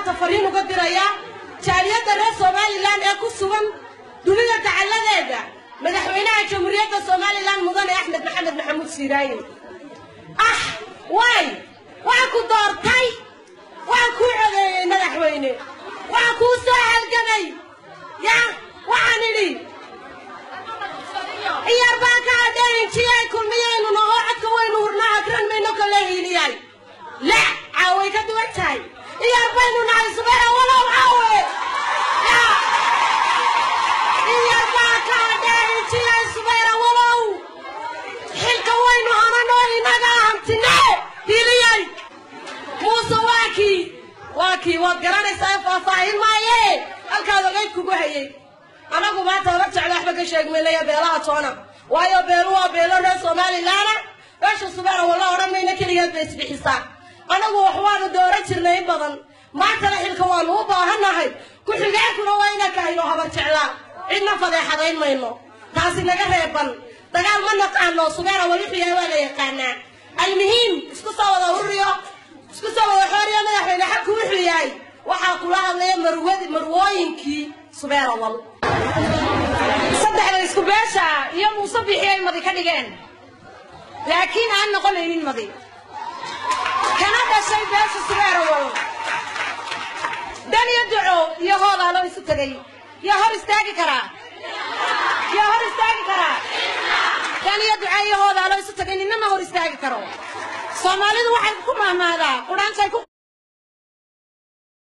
maanta fariin uga dirayaa jaaliyadda reer Somaliland ee ku sugan dunida tacaladeeda madaxweynaha jamhuuriyadda Somaliland mudane Axmed Maxamed Maxamuud Siiraayo waay waa ku doortay waa ku codeeyay madaxweyne waa ku soo halgamay ya waxaan idhi iyo baaka adeeyntii kulmiyaynu noo codka waynu hurnaa akran mayno kala hiiliyay la caaway ka duwantay iyo baynu nahay subax walaw caawe iyo baaka adeeyntii subax walaw xilka waynu hanano inaga hamtine hiiliyay muuse waakii waad garanaysaa faahfaahin maaye halkaad ogeyd kugu hayay anagu maanta haba jeclo waxba ka sheegmayleya beelaha toona waayo beelu waa beelo reer Somaliland meesha subax wala oran mayna kaliya bay isbixisaa anagu wax waanu dooran jirnay badan maanta xilka waanu u baahanahay ku xigeenkuna waa ina ka helo haba jeclaa cidna fadeexadayn mayno taasi naga reeban dagaal ma naqaano subax wali xiyaa waa la yaqaanaa ay muhiim isku soo wada ururiyo isku soo wada xoriyo madaxweyne xaq ku xiyay waxa kula hadlay marwooyinkii subax wal saddexda isku beesha iyo muuse bixiyay madi ka dhigeen laakiin aan noqonaynin madi kana dhashay beesha subax wal dan iyo duco iyo hooda loo isu tagay ya hor istaagi kara dan iyo duco iyo hooda loo isu tagay inna hor istaagi karo Soomaalidu waxay ku maamaadaa quraanka